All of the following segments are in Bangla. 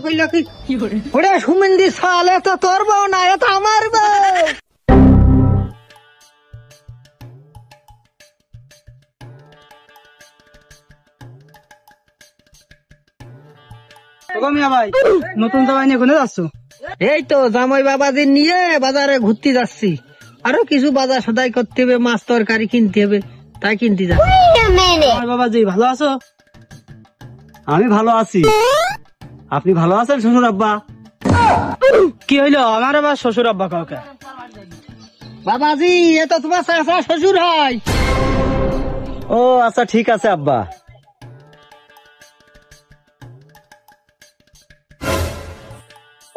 কইলা কি ওরে সুমেন্দি সাল এত তোর বউ না, এত আমার বউ। ভাই নতুন জামাই নিয়ে কোনে যাচ্ছ? এই তো জামাই বাবাদের নিয়ে বাজারে ঘুরতে যাচ্ছি, আরো কিছু বাজার সদাই করতে হবে, মাছ তরকারি কিনতে হবে, তাই কিনতে যাচ্ছি। আমার বাবাজি ভালো আছো? আমি ভালো আছি। আপনি ভালো আছেন শ্বশুর আব্বা? কি হইলো? আমার আবার শ্বশুর আব্বা কাউকে? বাবাজি এ তো তোমার চাচা শ্বশুর হয়। ও আচ্ছা ঠিক আছে আব্বা।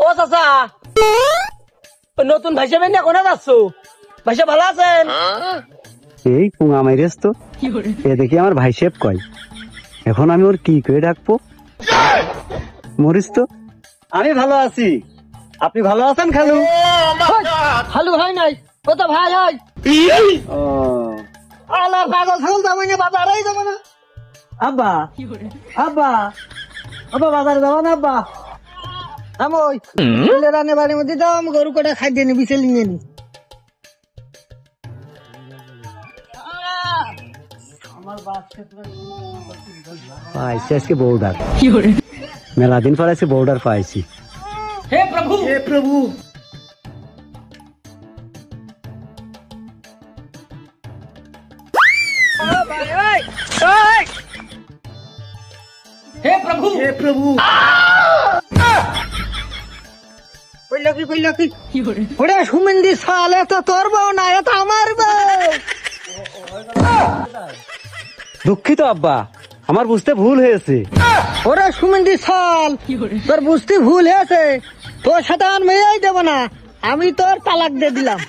ও চাচা, নতুন ভাইসা বেন কোনে যাচ্ছ? ভাইসা ভালো আছেন? এই পুঙা মাইরেস তো, এ দেখি আমার ভাই শেপ কয়। এখন আমি ওর কি করে ডাকবো? মরিস তো। আমি ভালো আছি। আপনি ভালো আছেন খালু? খালু হয় নাই, ও তো ভাই হয়। ও আলা পাগল ছাগল জামাই নিয়ে বাজারেই যাবো না। আব্বা আব্বা আব্বা বাজারে যাবো না আব্বা? আমই রান্না বাড়ির মধ্যে যাও, আমি গরু কটা খাই দিয়ে নি, বিছে নিয়ে নি। পাইছি আজকে বউডার। মেলা দিন পর আজকে বউডার পাইছি। হে প্রভু, হে প্রভু। হে প্রভু, হে প্রভু। কইলা কি ওরে সুমেন্দি সাল এত তোর বউ না, এত আমার বউ। দুঃখিত আব্বা, আমার বুঝতে ভুল হয়েছে। ওরে সুমেন্দি সাল, তোর বুঝতে ভুল হয়েছে, তোর সাথে আর মেয়েই দেবো না, আমি তোর তালাক দিয়ে দিলাম।